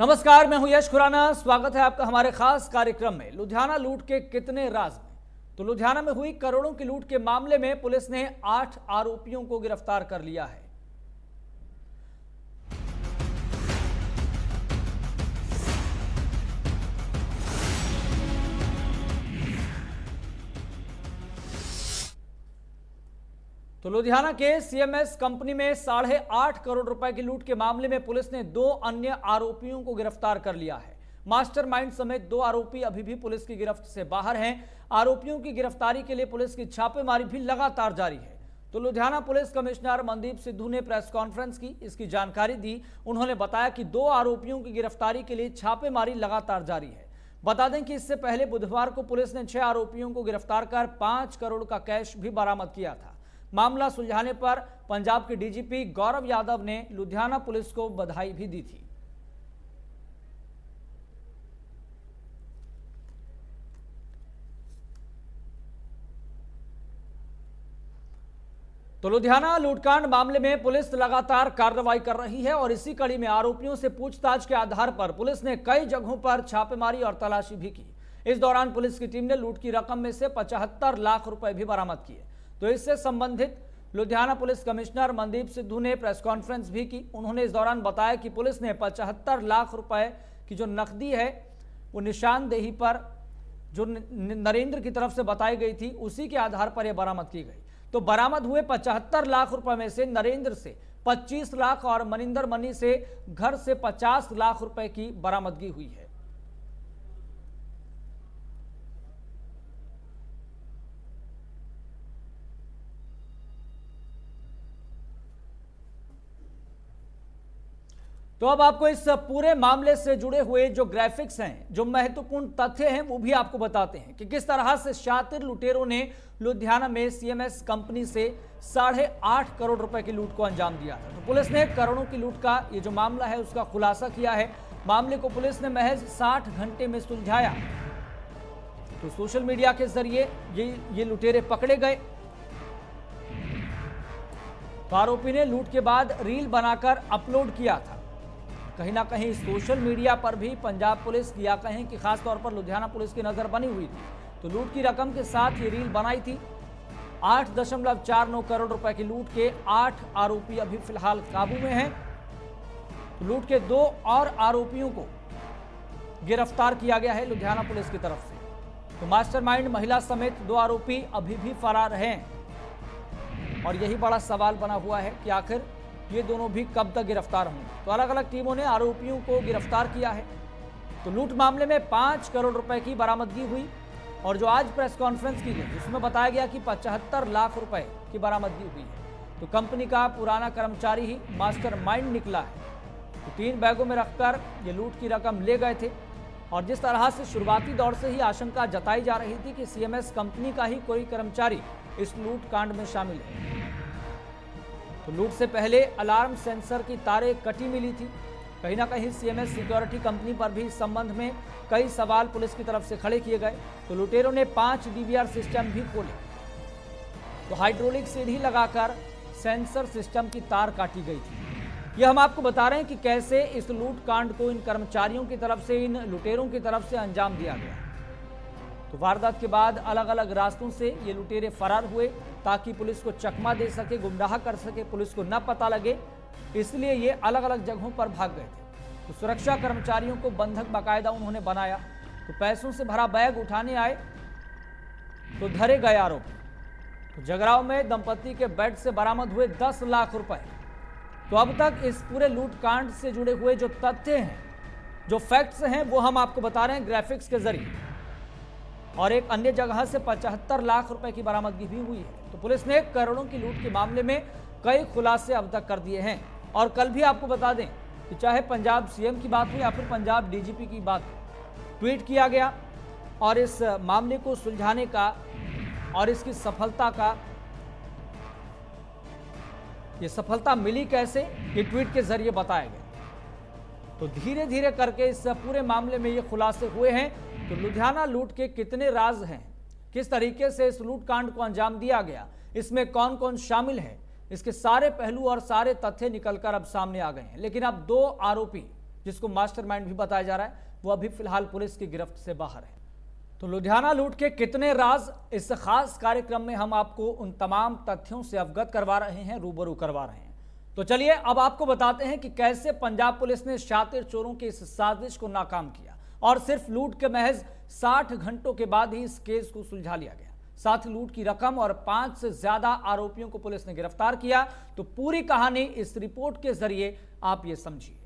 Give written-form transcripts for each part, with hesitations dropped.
नमस्कार, मैं हूं यश खुराना। स्वागत है आपका हमारे खास कार्यक्रम में। लुधियाना लूट के कितने राज में। तो लुधियाना में हुई करोड़ों की लूट के मामले में पुलिस ने 8 आरोपियों को गिरफ्तार कर लिया है। तो लुधियाना के सीएमएस कंपनी में 8.5 करोड़ रुपए की लूट के मामले में पुलिस ने 2 अन्य आरोपियों को गिरफ्तार कर लिया है। मास्टरमाइंड समेत 2 आरोपी अभी भी पुलिस की गिरफ्त से बाहर हैं। आरोपियों की गिरफ्तारी के लिए पुलिस की छापेमारी भी लगातार जारी है। तो लुधियाना पुलिस कमिश्नर मनदीप सिद्धू ने प्रेस कॉन्फ्रेंस की, इसकी जानकारी दी। उन्होंने बताया कि 2 आरोपियों की गिरफ्तारी के लिए छापेमारी लगातार जारी है। बता दें कि इससे पहले बुधवार को पुलिस ने 6 आरोपियों को गिरफ्तार कर 5 करोड़ का कैश भी बरामद किया था। मामला सुलझाने पर पंजाब के डीजीपी गौरव यादव ने लुधियाना पुलिस को बधाई भी दी थी। तो लुधियाना लूटकांड मामले में पुलिस लगातार कार्रवाई कर रही है और इसी कड़ी में आरोपियों से पूछताछ के आधार पर पुलिस ने कई जगहों पर छापेमारी और तलाशी भी की। इस दौरान पुलिस की टीम ने लूट की रकम में से 75 लाख रुपए भी बरामद किए। तो इससे संबंधित लुधियाना पुलिस कमिश्नर मनदीप सिद्धू ने प्रेस कॉन्फ्रेंस भी की। उन्होंने इस दौरान बताया कि पुलिस ने 75 लाख रुपए की जो नकदी है वो निशानदेही पर जो नरेंद्र की तरफ से बताई गई थी उसी के आधार पर यह बरामद की गई। तो बरामद हुए 75 लाख रुपए में से नरेंद्र से 25 लाख और मनिंदर मनी से घर से 50 लाख रुपए की बरामदगी हुई है। तो अब आपको इस पूरे मामले से जुड़े हुए जो ग्राफिक्स हैं, जो महत्वपूर्ण तथ्य हैं, वो भी आपको बताते हैं कि किस तरह से शातिर लुटेरों ने लुधियाना में सीएमएस कंपनी से 8.5 करोड़ रुपए की लूट को अंजाम दिया था। तो पुलिस ने करोड़ों की लूट का ये जो मामला है उसका खुलासा किया है। मामले को पुलिस ने महज 60 घंटे में सुलझाया। तो सोशल मीडिया के जरिए ये लुटेरे पकड़े गए। तो आरोपी ने लूट के बाद रील बनाकर अपलोड किया था। कहीं ना कहीं सोशल मीडिया पर भी पंजाब पुलिस या कहें कि खासतौर पर लुधियाना पुलिस की नजर बनी हुई थी। तो लूट की रकम के साथ ये रील बनाई थी। 8.49 करोड़ रुपए की लूट के 8 आरोपी अभी फिलहाल काबू में हैं। तो लूट के 2 और आरोपियों को गिरफ्तार किया गया है लुधियाना पुलिस की तरफ से। तो मास्टरमाइंड महिला समेत 2 आरोपी अभी भी फरार हैं और यही बड़ा सवाल बना हुआ है कि आखिर ये दोनों भी कब तक गिरफ्तार होंगे। तो अलग अलग टीमों ने आरोपियों को गिरफ्तार किया है। तो लूट मामले में 5 करोड़ रुपए की बरामदगी हुई और जो आज प्रेस कॉन्फ्रेंस की गई उसमें बताया गया कि 75 लाख रुपए की बरामदगी हुई है। तो कंपनी का पुराना कर्मचारी ही मास्टरमाइंड निकला है। तो 3 बैगों में रखकर ये लूट की रकम ले गए थे और जिस तरह से शुरुआती दौर से ही आशंका जताई जा रही थी कि सीएमएस कंपनी का ही कोई कर्मचारी इस लूट कांड में शामिल है। तो लूट से पहले अलार्म सेंसर की तारें कटी मिली थी। कहीं ना कहीं सीएमएस सिक्योरिटी कंपनी पर भी इस संबंध में कई सवाल पुलिस की तरफ से खड़े किए गए। तो लुटेरों ने 5 डीवीआर सिस्टम भी खोले। तो हाइड्रोलिक सीढ़ी लगाकर सेंसर सिस्टम की तार काटी गई थी। यह हम आपको बता रहे हैं कि कैसे इस लूट कांड को इन कर्मचारियों की तरफ से, इन लुटेरों की तरफ से अंजाम दिया गया। तो वारदात के बाद अलग अलग रास्तों से ये लुटेरे फरार हुए ताकि पुलिस को चकमा दे सके, गुमराह कर सके, पुलिस को न पता लगे, इसलिए ये अलग अलग जगहों पर भाग गए थे। तो सुरक्षा कर्मचारियों को बंधक बाकायदा उन्होंने बनाया। तो पैसों से भरा बैग उठाने आए तो धरे गए आरोपी। तो जगराव में दंपति के बेड से बरामद हुए 10 लाख रुपए। तो अब तक इस पूरे लूट कांड से जुड़े हुए जो तथ्य हैं, जो फैक्ट्स हैं, वो हम आपको बता रहे हैं ग्राफिक्स के जरिए। और एक अन्य जगह से 75 लाख रुपए की बरामदगी भी हुई है। तो पुलिस ने करोड़ों की लूट के मामले में कई खुलासे अब तक कर दिए हैं। और कल भी आपको बता दें कि चाहे पंजाब सीएम की बात हो या फिर पंजाब डीजीपी की बात हो, ट्वीट किया गया और इस मामले को सुलझाने का और इसकी सफलता का, ये सफलता मिली कैसे, ये ट्वीट के जरिए बताया गया। तो धीरे धीरे करके इस पूरे मामले में ये खुलासे हुए हैं। तो लुधियाना लूट के कितने राज हैं, किस तरीके से इस लूट कांड को अंजाम दिया गया, इसमें कौन कौन शामिल है, इसके सारे पहलू और सारे तथ्य निकलकर अब सामने आ गए हैं। लेकिन अब 2 आरोपी जिसको मास्टरमाइंड भी बताया जा रहा है, वो अभी फिलहाल पुलिस की गिरफ्त से बाहर है। तो लुधियाना लूट के कितने राज, इस खास कार्यक्रम में हम आपको उन तमाम तथ्यों से अवगत करवा रहे हैं, रूबरू करवा रहे हैं। तो चलिए अब आपको बताते हैं कि कैसे पंजाब पुलिस ने शातिर चोरों की इस साजिश को नाकाम किया और सिर्फ लूट के महज 60 घंटों के बाद ही इस केस को सुलझा लिया गया। साथ ही लूट की रकम और 5 से ज्यादा आरोपियों को पुलिस ने गिरफ्तार किया। तो पूरी कहानी इस रिपोर्ट के जरिए आप ये समझिए।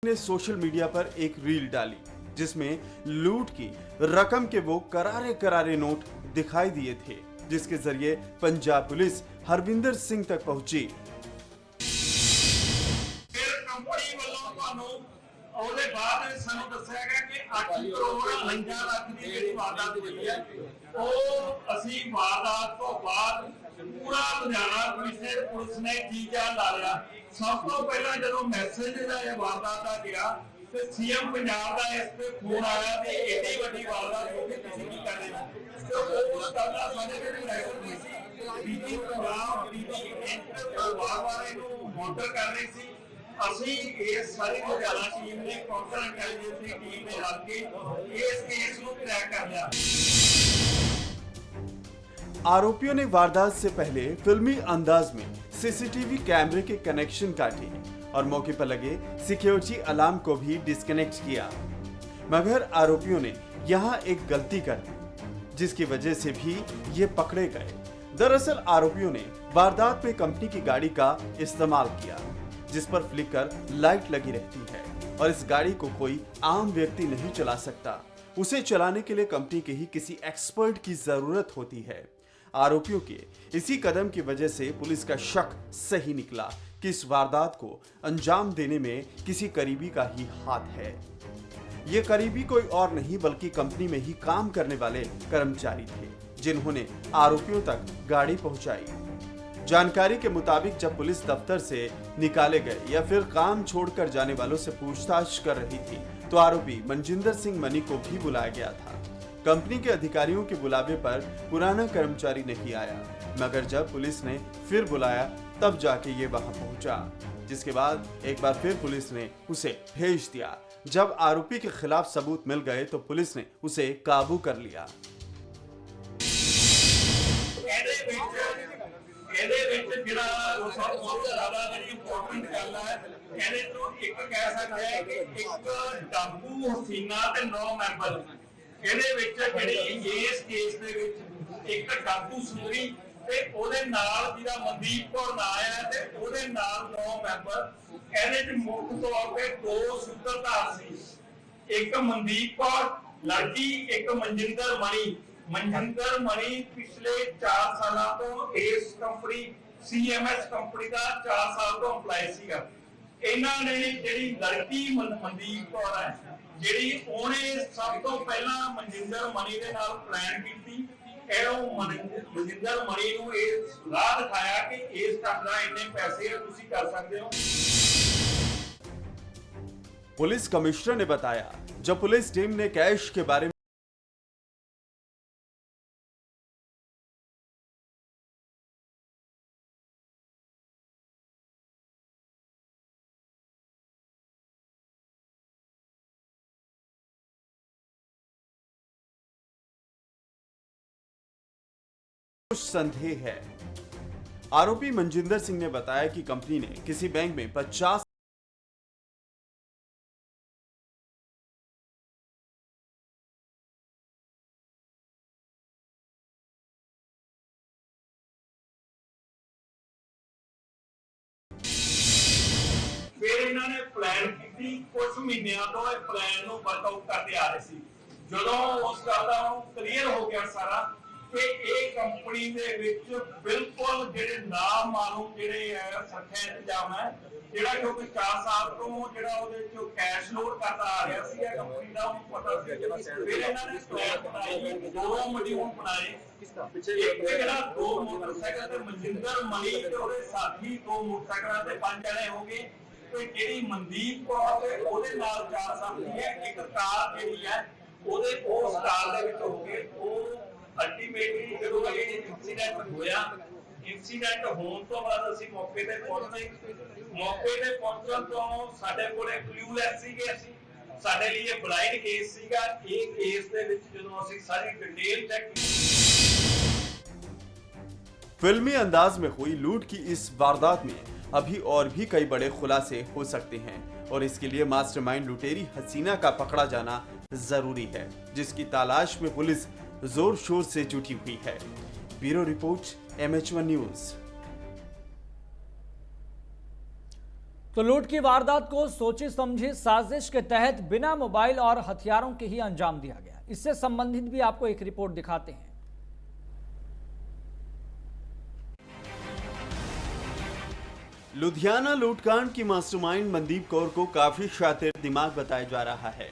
ने सोशल मीडिया पर एक रील डाली जिसमें लूट की रकम के वो करारे करारे नोट दिखाई दिए थे, जिसके जरिए पंजाब पुलिस हरविंदर सिंह तक पहुंची। पूरा लुधियाना पुलिस ने टीका ला लिया। सब तो पहला जो मैसेज वारदात का गया तो सीएम पंजाब का इस पे फोन आया कि एडी वड्डी वारदात हो गई, किसी की कर रहे तो उस गल का साडे ते डायरेक्टर नहीं सी बीटी पंजाब बीटी बार-बार इनको मॉनिटर कर रही थी। ਅਸੀਂ ਇਸ ਸਾਰੀ ਲੁਧਿਆਣਾ ਟੀਮ ਨੇ ਕਾਉਂਟਰ ਇੰਟੈਲੀਜੈਂਸ ਦੀ ਟੀਮ ਨੇ ਰਲ ਕੇ ਇਸ ਕੇਸ ਨੂੰ क्रैक कर लिया। आरोपियों ने वारदात से पहले फिल्मी अंदाज में सीसीटीवी कैमरे के कनेक्शन काटे और मौके पर लगे सिक्योरिटी अलार्म को भी डिस्कनेक्ट किया, मगर आरोपियों ने यहां एक गलती कर दी जिसकी वजह से भी ये पकड़े गए। दरअसल आरोपियों ने वारदात में कंपनी की गाड़ी का इस्तेमाल किया जिस पर फ्लिकर लाइट लगी रहती है और इस गाड़ी को कोई आम व्यक्ति नहीं चला सकता, उसे चलाने के लिए कंपनी के ही किसी एक्सपर्ट की जरूरत होती है। आरोपियों के इसी कदम की वजह से पुलिस का शक सही निकला कि इस वारदात को अंजाम देने में किसी करीबी का ही हाथ है। ये करीबी कोई और नहीं बल्कि कंपनी में ही काम करने वाले कर्मचारी थे जिन्होंने आरोपियों तक गाड़ी पहुंचाई। जानकारी के मुताबिक जब पुलिस दफ्तर से निकाले गए या फिर काम छोड़कर जाने वालों से पूछताछ कर रही थी तो आरोपी मनजिंदर सिंह मनी को भी बुलाया गया था। कंपनी के अधिकारियों के बुलावे पर पुराना कर्मचारी नहीं आया, मगर जब पुलिस ने फिर बुलाया तब जाके ये वहां पहुंचा, जिसके बाद एक बार फिर पुलिस ने उसे भेज दिया। जब आरोपी के खिलाफ सबूत मिल गए तो पुलिस ने उसे काबू कर लिया। ਇਹਦੇ ਵਿੱਚ ਜਿਹੜਾ ਸਭ ਤੋਂ ਜ਼ਿਆਦਾ ਜਿਹੜੀ ਇੰਪੋਰਟੈਂਟ ਗੱਲ ਹੈ, ਇਹਦੇ ਤੋਂ ਇੱਕ ਕਹਿ ਸਕਦੇ ਆ ਕਿ ਇੱਕ ਡਾਕੂ ਹਸੀਨਾ ਤੇ 9 ਮੈਂਬਰ ਇਹਦੇ ਵਿੱਚ ਜਿਹੜੀ ਇਸ ਕੇਸ ਦੇ ਵਿੱਚ ਇੱਕ ਡਾਕੂ ਸੂਰੀ ਤੇ ਉਹਦੇ ਨਾਲ ਜਿਹਦਾ ਮਨਦੀਪ ਕੌਰ ਨਾਂ ਹੈ ਤੇ ਉਹਦੇ ਨਾਲ 9 ਮੈਂਬਰ। ਇਹਦੇ ਵਿੱਚ ਮੁੱਖ ਤੌਰ ਤੇ 2 ਸੂਤਰਧਾਰ ਸੀ, ਇੱਕ ਮਨਦੀਪ ਕੌਰ ਲੜਕੀ, ਇੱਕ ਮਨਜਿੰਦਰ ਮਣੀ। मनजिंदर मणि पिछले 4 साल तो इस कंपनी CMS कंपनी का 4 साल तो एम्प्लॉय सीगा। इन्हां ने जेडी लड़की मनदीप कौर है जेडी ओने सब तो पहला मनजिंदर मणि दे नाल प्लान कीती। मनजिंदर मणि नूं इह सलाह दिखाया कि इस ढंग नाल इन्ने पैसे तुसीं कर सकदे हो। पुलिस कमिश्नर ने बताया जब पुलिस टीम ने कैश के बारे में कुछ संदेह है। आरोपी मनजिंदर सिंह ने बताया कि कंपनी ने किसी बैंक में 50 फिर ਫਿਰ ਇਹਨਾਂ ਨੇ ਪਲਾਨ ਕੀਤੀ, ਕੁਝ ਮਹੀਨਿਆਂ ਤੋਂ ਇਹ ਪਲਾਨ ਨੂੰ ਵਰਕਆਊਟ ਕਰਦੇ ਆ ਰਹੇ ਸੀ। ਜਦੋਂ ਉਸ ਗੱਲ ਦਾ ਕਲੀਅਰ ਹੋ ਗਿਆ ਸਾਰਾ ਕਿ ਇਹ ਕੰਪਨੀ ਦੇ ਵਿੱਚ ਬਿਲਕੁਲ ਜਿਹੜੇ ਨਾ ਮਾਲੂਮ ਜਿਹੜੇ ਸੁਰੱਖਿਆ ਇੰਤਜ਼ਾਮ ਹੈ, ਜਿਹੜਾ ਕਿਉਂਕਿ 4 ਸਾਲ ਤੋਂ ਜਿਹੜਾ ਉਹਦੇ ਚੋਂ ਕੈਸ਼ ਲੋਡ ਕਰਦਾ ਆ ਰਿਹਾ ਸੀ ਇਹ ਕੰਪਨੀ ਦਾ, ਉਹਨੂੰ ਪਤਾ ਸੀ। ਫਿਰ ਇਹਨਾਂ ਨੇ ਪਲਾਨ ਬਣਾਈ, 2 ਮੋਡਿਊਲ ਬਣਾਏ। ਇੱਕ ਜਿਹੜਾ 2 ਮੋਟਰਸਾਈਕਲ ਤੇ ਮਨਜਿੰਦਰ ਮਣੀ ਤੇ ਉਹਦੇ ਸਾਥੀ 2 ਮੋਟਰਸਾਈਕਲਾਂ ਤੇ 5 ਜਣੇ ਹੋ ਗਏ। ਤੇ ਜਿਹੜੀ ਮਨਦੀਪ ਕੌਰ ਤੇ ਉਹਦੇ ਨਾਲ 4 ਸਾਥੀ ਹੈ। ਇੱਕ ਕਾਰ ਜਿਹੜੀ ਹੈ ਉਹਦੇ ਉਸ ਕਾਰ ਦੇ ਵਿੱਚ ਹੋ ਗਏ। ਉਹ ਅਲਟੀਮੇਟਲੀ ਜਦੋਂ ਇਹ ਇਨਸੀਡੈਂਟ ਹੋਇਆ, ਇਨਸੀਡੈਂਟ ਹੋਣ ਤੋਂ ਬਾਅਦ ਅਸੀਂ ਮੌਕੇ ਤੇ ਪਹੁੰਚੇ। ਮੌਕੇ ਤੇ ਪਹੁੰਚਣ ਤੋਂ ਸਾਡੇ ਕੋਲੇ ਕਲੂਲੈਸ ਸੀਗੇ, ਅਸੀਂ ਸਾਡੇ ਲਈ ਇਹ ਬਲਾਈਂਡ ਕੇਸ ਸੀਗਾ। ਇਹ ਕੇਸ ਦੇ ਵਿੱਚ ਜਦੋਂ ਅਸੀਂ ਸਾਰੀ डिटेल चेक की। फिल्मी अंदाज में हुई लूट की इस वारदात में अभी और भी कई बड़े खुलासे हो सकते हैं और इसके लिए मास्टरमाइंड लुटेरी हसीना का पकड़ा जाना जरूरी है, जिसकी तलाश में पुलिस जोर शोर से जुटी हुई है। Bureau report MH1 news. तो लूट की वारदात को सोची समझी साजिश के तहत बिना मोबाइल और हथियारों के ही अंजाम दिया गया। इससे संबंधित भी आपको एक रिपोर्ट दिखाते हैं। लुधियाना लूटकांड की मास्टरमाइंड मनदीप कौर को काफी शातिर दिमाग बताया जा रहा है।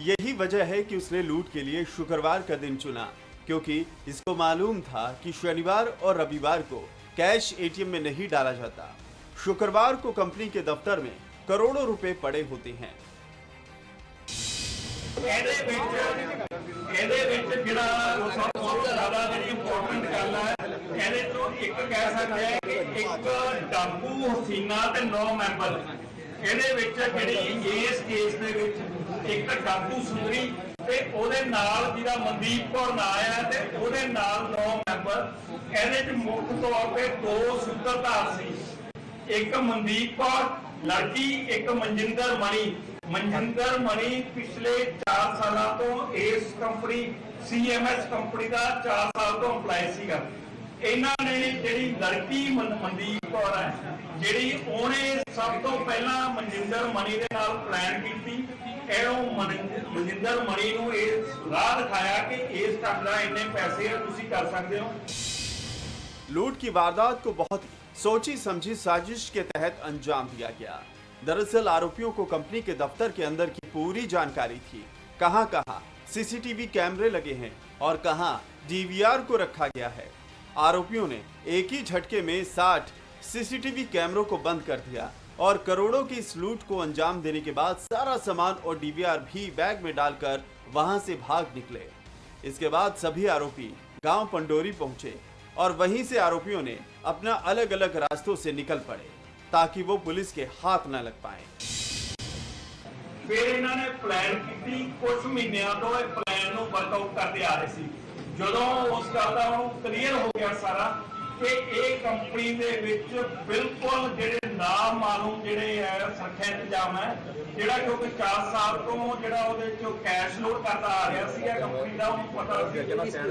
यही वजह है कि उसने लूट के लिए शुक्रवार का दिन चुना, क्योंकि इसको मालूम था कि शनिवार और रविवार को कैश ATM में नहीं डाला जाता। शुक्रवार को कंपनी के दफ्तर में करोड़ों रुपए पड़े होते हैं। ਇਹਦੇ ਵਿੱਚ ਜਿਹੜਾ ਸਭ ਤੋਂ ਜ਼ਿਆਦਾ ਜਿਹੜੀ ਇੰਪੋਰਟੈਂਟ ਗੱਲ ਹੈ, ਇਹਦੇ ਤੋਂ ਇੱਕ ਕਹਿ ਸਕਦੇ ਆ ਕਿ ਇੱਕ ਡਾਕੂ ਹਸੀਨਾ ਤੇ 9 ਮੈਂਬਰ। ਇਹਦੇ ਵਿੱਚ ਜਿਹੜੀ ਇਸ ਕੇਸ ਦੇ ਵਿੱਚ ਇੱਕ ਡਾਕੂ ਸੁੰਦਰੀ ਤੇ ਉਹਦੇ ਨਾਲ ਜਿਹਦਾ ਮਨਦੀਪ ਕੌਰ ਨਾਂ ਆ ਤੇ ਉਹਦੇ ਨਾਲ 9 ਮੈਂਬਰ। ਇਹਦੇ ਵਿੱਚ ਮੁੱਖ ਤੌਰ ਤੇ 2 ਸੂਤਰਧਾਰ ਸੀ, ਇੱਕ ਮਨਦੀਪ ਕੌਰ ਲੜਕੀ, ਇੱਕ ਮਨਜਿੰਦਰ ਮਣੀ। ਮਨਜਿੰਦਰ ਮਣੀ ਪਿਛਲੇ 4 ਸਾਲਾਂ ਤੋਂ ਇਸ ਕੰਪਨੀ CMS ਕੰਪਨੀ ਦਾ 4 ਸਾਲ ਤੋਂ EMPLOYE ਸੀਗਾ। ਇਹਨਾਂ ਨੇ ਜਿਹੜੀ ਲੜਕੀ ਮਨਦੀਪ ਕੌਰ ਹੈ, ਜਿਹੜੀ ਉਹਨੇ ਸਭ ਤੋਂ ਪਹਿਲਾਂ ਮਨਜਿੰਦਰ ਮਣੀ ਦੇ ਨਾਲ ਪਲਾਨ ਕੀਤੀ। ਇਹਨੂੰ ਮਨਜਿੰਦਰ ਮਣੀ ਨੂੰ ਇਹ ਰਾਹ ਦਿਖਾਇਆ ਕਿ ਇਸ ਢੰਗ ਨਾਲ ਇੰਨੇ ਪੈਸੇ ਤੁਸੀਂ ਕਰ ਸਕਦੇ ਹੋ। लूट की वारदात को बहुत सोची समझी साजिश के तहत अंजाम दिया गया। दरअसल आरोपियों को कंपनी के दफ्तर के अंदर की पूरी जानकारी थी, कहां कहां CCTV कैमरे लगे हैं और कहां DVR को रखा गया है। आरोपियों ने एक ही झटके में 60 CCTV कैमरों को बंद कर दिया और करोड़ों की इस लूट को अंजाम देने के बाद सारा सामान और DVR भी बैग में डालकर वहां से भाग निकले। इसके बाद सभी आरोपी गांव पंडोरी पहुंचे और वहीं से आरोपियों ने अपना अलग अलग रास्तों से निकल पड़े ताकि वो पुलिस के हाथ न लग पाए। ਫਿਰ ਇਹਨਾਂ ਨੇ ਪਲਾਨ ਕੀਤੀ, ਕੁਝ ਮਹੀਨਿਆਂ ਤੋਂ ਇਹ ਪਲਾਨ ਨੂੰ ਵਰਕਆਊਟ ਕਰਦੇ ਆ ਰਹੇ ਸੀ। ਜਦੋਂ ਉਸ ਗੱਲ ਦਾ ਕਲੀਅਰ ਹੋ ਗਿਆ ਸਾਰਾ ਕਿ ਇਹ ਕੰਪਨੀ ਦੇ ਵਿੱਚ ਬਿਲਕੁਲ ਜਿਹੜੇ ਨਾ ਮਾਲੂਮ ਜਿਹੜੇ ਸੁਰੱਖਿਆ ਇੰਤਜ਼ਾਮ ਹੈ, ਜਿਹੜਾ ਕਿਉਂਕਿ 4 ਸਾਲ ਤੋਂ ਜਿਹੜਾ ਉਹਦੇ ਚੋਂ ਕੈਸ਼ ਲੋਡ ਕਰਦਾ ਆ ਰਿਹਾ ਸੀ ਇਹ ਕੰਪਨੀ ਦਾ, ਉਹਨੂੰ ਪਤਾ ਸੀ।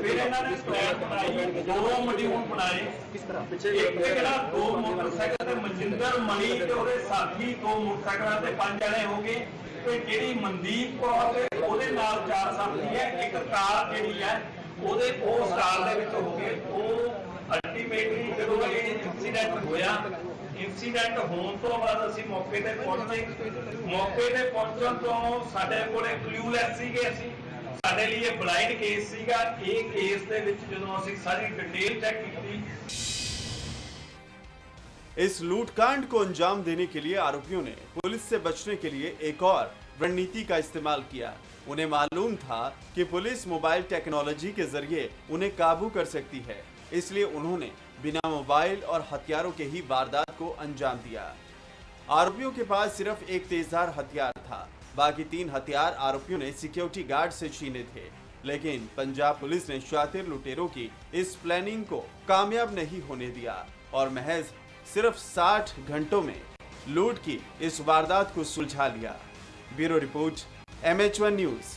ਫਿਰ ਇਹਨਾਂ ਨੇ ਪਲਾਨ ਬਣਾਈ, 2 ਮੋਡਿਊਲ ਬਣਾਏ। ਇੱਕ ਜਿਹੜਾ 2 ਮੋਟਰਸਾਈਕਲ ਤੇ ਮਨਜਿੰਦਰ ਮਣੀ ਤੇ ਉਹਦੇ ਸਾਥੀ 2 ਮੋਟਰਸਾਈਕਲਾਂ ਤੇ 5 ਜਣੇ ਹੋ ਗਏ। ਤੇ ਜਿਹੜੀ ਮਨਦੀਪ ਕੌਰ ਤੇ ਉਹਦੇ ਨਾਲ 4 ਸਾਥੀ ਹੈ। ਇੱਕ ਕਾਰ ਜਿਹੜੀ ਹੈ ਉਹਦੇ ਉਸ ਕਾਰ ਦੇ ਵਿੱਚ ਹੋ ਗਏ। ਉਹ ਅਲਟੀਮੇਟਲੀ ਜਦੋਂ ਇਹ ਇਨਸੀਡੈਂਟ ਹੋਇਆ, ਇਨਸੀਡੈਂਟ ਹੋਣ ਤੋਂ ਬਾਅਦ ਅਸੀਂ ਮੌਕੇ ਤੇ ਪਹੁੰਚੇ। ਮੌਕੇ ਤੇ ਪਹੁੰਚਣ ਤੋਂ ਸਾਡੇ ਕੋਲੇ ਕਲੂਲੈਸ ਸੀਗੇ, ਅਸੀਂ ਸਾਡੇ ਲਈ ਇਹ ਬਲਾਈਂਡ ਕੇਸ ਸੀਗਾ। ਇਹ ਕੇਸ ਦੇ ਵਿੱਚ ਜਦੋਂ ਅਸੀਂ ਸਾਰੀ डिटेल चेक की। इस लूटकांड को अंजाम देने के लिए आरोपियों ने पुलिस से बचने के लिए एक और रणनीति का इस्तेमाल किया। उन्हें मालूम था कि पुलिस मोबाइल टेक्नोलॉजी के जरिए उन्हें काबू कर सकती है, इसलिए उन्होंने बिना मोबाइल और हथियारों के ही वारदात को अंजाम दिया। आरोपियों के पास सिर्फ एक तेजधार हथियार था, बाकी 3 हथियार आरोपियों ने सिक्योरिटी गार्ड से छीने थे। लेकिन पंजाब पुलिस ने शातिर लुटेरों की इस प्लानिंग को कामयाब नहीं होने दिया और महज सिर्फ 60 घंटों में लूट की इस वारदात को सुलझा लिया। Bureau report MH1 news.